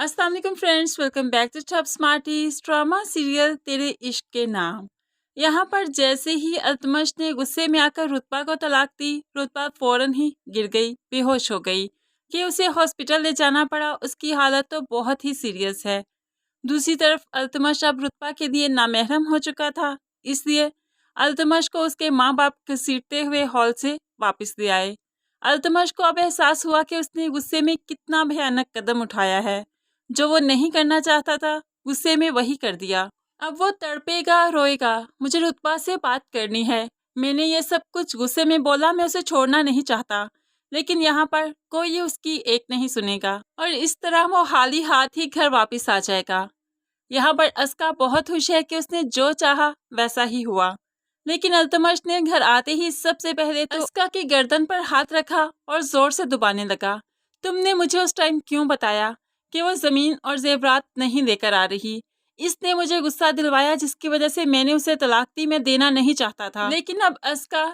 अस्सलाम वालेकुम friends, welcome back to Top Smarties drama serial तेरे इश्क के नाम। यहाँ पर जैसे ही अल्तमश ने गुस्से में आकर रुतबा को तलाक दी, रुतबा फौरन ही गिर गई, बेहोश हो गई कि उसे हॉस्पिटल ले जाना पड़ा। उसकी हालत तो बहुत ही सीरियस है। दूसरी तरफ अल्तमश अब रुतबा के लिए नामहरम हो चुका था, इसलिए अल्तमश को उसके माँ बाप घसीटते हुए हॉल से वापस ले आए। अल्तमश को अब एहसास हुआ कि उसने गुस्से में कितना भयानक कदम उठाया है। जो वो नहीं करना चाहता था, गुस्से में वही कर दिया। अब वो तड़पेगा, रोएगा। मुझे रुतबा से बात करनी है। मैंने ये सब कुछ गुस्से में बोला, मैं उसे छोड़ना नहीं चाहता, लेकिन यहाँ पर कोई उसकी एक नहीं सुनेगा और इस तरह वो खाली हाथ ही घर वापस आ जाएगा। यहाँ पर अस्का बहुत खुश है कि उसने जो चाहा वैसा ही हुआ, लेकिन अल्तमश ने घर आते ही सबसे पहले तो अस्का की गर्दन पर हाथ रखा और जोर से दबाने लगा। तुमने मुझे उस टाइम क्यों बताया कि वो जमीन और जेवरात नहीं लेकर आ रही? इसने मुझे गुस्सा दिलवाया, जिसकी वजह से मैंने उसे तलाक दी। मैं देना नहीं चाहता था, लेकिन अब अस्का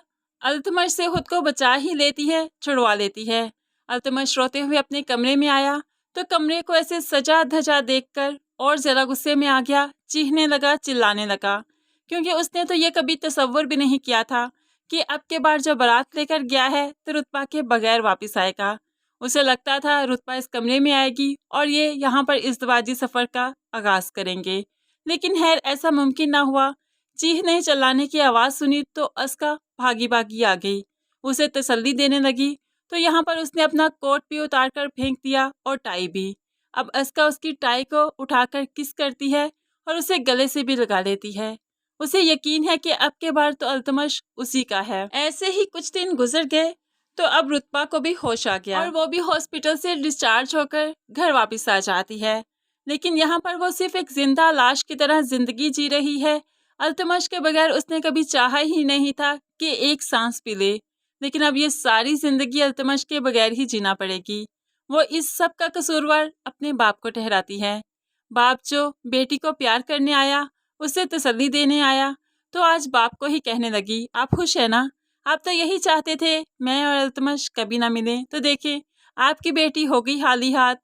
अल्तमश से खुद को बचा ही लेती है, छुड़वा लेती है। अल्तमश रोते हुए अपने कमरे में आया तो कमरे को ऐसे सजा धजा देखकर और ज्यादा गुस्से में आ गया। चीखने लगा, चिल्लाने लगा, क्योंकि उसने तो ये कभी तसव्वुर भी नहीं किया था कि अब के बार जो बारात लेकर गया है तो रुतबा के बगैर वापस आएगा। उसे लगता था रुतबा इस कमरे में आएगी और ये यहाँ पर इज़्दिवाजी सफ़र का आगाज़ करेंगे, लेकिन खैर ऐसा मुमकिन ना हुआ। चीखने चिल्लाने की आवाज़ सुनी तो अस्का भागी भागी आ गई, उसे तसल्ली देने लगी। तो यहाँ पर उसने अपना कोट भी उतार कर फेंक दिया और टाई भी। अब अस्का उसकी टाई को उठाकर किस करती है और उसे गले से भी लगा लेती है। उसे यकीन है कि अब के बार तो अल्तमश उसी का है। ऐसे ही कुछ दिन गुजर गए तो अब रुतबा को भी होश आ गया और वो भी हॉस्पिटल से डिस्चार्ज होकर घर वापस आ जाती है, लेकिन यहाँ पर वो सिर्फ एक जिंदा लाश की तरह जिंदगी जी रही है। अल्तमश के बगैर उसने कभी चाहा ही नहीं था कि एक सांस भी ले, लेकिन अब ये सारी जिंदगी अल्तमश के बगैर ही जीना पड़ेगी। वो इस सब का कसूरवार अपने बाप को ठहराती है। बाप जो बेटी को प्यार करने आया, उसे तसल्ली देने आया, तो आज बाप को ही कहने लगी, आप खुश है ना? आप तो यही चाहते थे मैं और अल्तमश कभी ना मिले, तो देखिए आपकी बेटी हो गई हाली हाथ।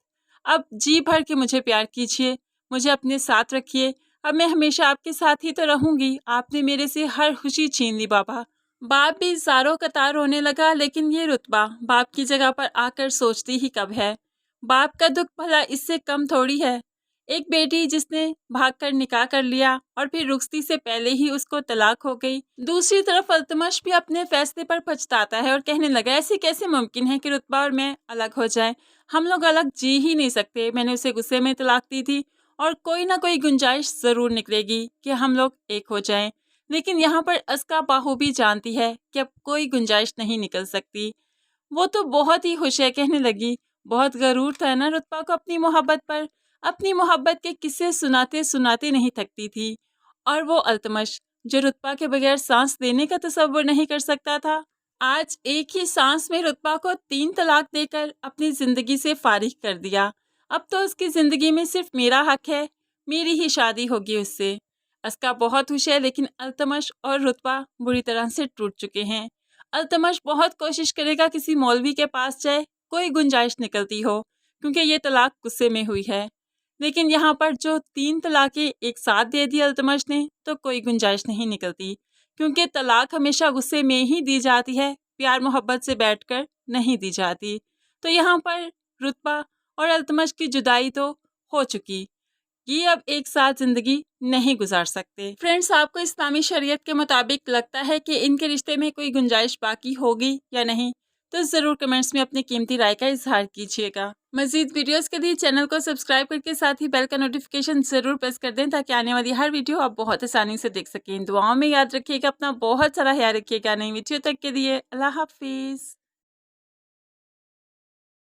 अब जी भर के मुझे प्यार कीजिए, मुझे अपने साथ रखिए। अब मैं हमेशा आपके साथ ही तो रहूंगी। आपने मेरे से हर खुशी छीन ली बाबा। बाप भी ज़ारो कतार रोने लगा, लेकिन ये रुतबा बाप की जगह पर आकर सोचती ही कब है। बाप का दुख भला इससे कम थोड़ी है। एक बेटी जिसने भागकर निकाह कर लिया और फिर रुखसती से पहले ही उसको तलाक हो गई। दूसरी तरफ अल्तमश भी अपने फैसले पर पछताता है और कहने लगा, ऐसे कैसे मुमकिन है कि रुतबा और मैं अलग हो जाएं? हम लोग अलग जी ही नहीं सकते। मैंने उसे गुस्से में तलाक दी थी और कोई ना कोई गुंजाइश ज़रूर निकलेगी कि हम लोग एक हो जाएं। लेकिन यहाँ पर अस्का बाहू भी जानती है कि अब कोई गुंजाइश नहीं निकल सकती। वो तो बहुत ही खुश है, कहने लगी, बहुत गरूर था ना रुतबा को अपनी मोहब्बत पर। अपनी मोहब्बत के किस्से सुनाते सुनाते नहीं थकती थी। और वो अल्तमश जो रुतबा के बगैर सांस लेने का तसव्वुर नहीं कर सकता था, आज एक ही सांस में रुतबा को 3 तलाक देकर अपनी जिंदगी से फारिग कर दिया। अब तो उसकी जिंदगी में सिर्फ मेरा हक है, मेरी ही शादी होगी उससे। अस्का बहुत खुश है, लेकिन अल्तमश और रुतबा बुरी तरह से टूट चुके हैं। अल्तमश बहुत कोशिश करेगा किसी मौलवी के पास जाए, कोई गुंजाइश निकलती हो, क्योंकि ये तलाक गुस्से में हुई है। लेकिन यहाँ पर जो 3 तलाकें एक साथ दे दी अल्तमश ने, तो कोई गुंजाइश नहीं निकलती, क्योंकि तलाक हमेशा गुस्से में ही दी जाती है, प्यार मोहब्बत से बैठकर नहीं दी जाती। तो यहाँ पर रुतबा और अल्तमश की जुदाई तो हो चुकी, ये अब एक साथ जिंदगी नहीं गुजार सकते। फ्रेंड्स, आपको इस्लामी शरीयत के मुताबिक लगता है कि इनके रिश्ते में कोई गुंजाइश बाकी होगी या नहीं? तो ज़रूर कमेंट्स में अपनी कीमती राय का इजहार कीजिएगा। मज़ीद वीडियोस के लिए चैनल को सब्सक्राइब करके साथ ही बेल का नोटिफिकेशन ज़रूर प्रेस कर दें, ताकि आने वाली हर वीडियो आप बहुत आसानी से देख सकें। दुआओं में याद रखिएगा, अपना बहुत सारा ख्याल रखिएगा। नई वीडियो तक के लिए अल्लाह हाफिज़।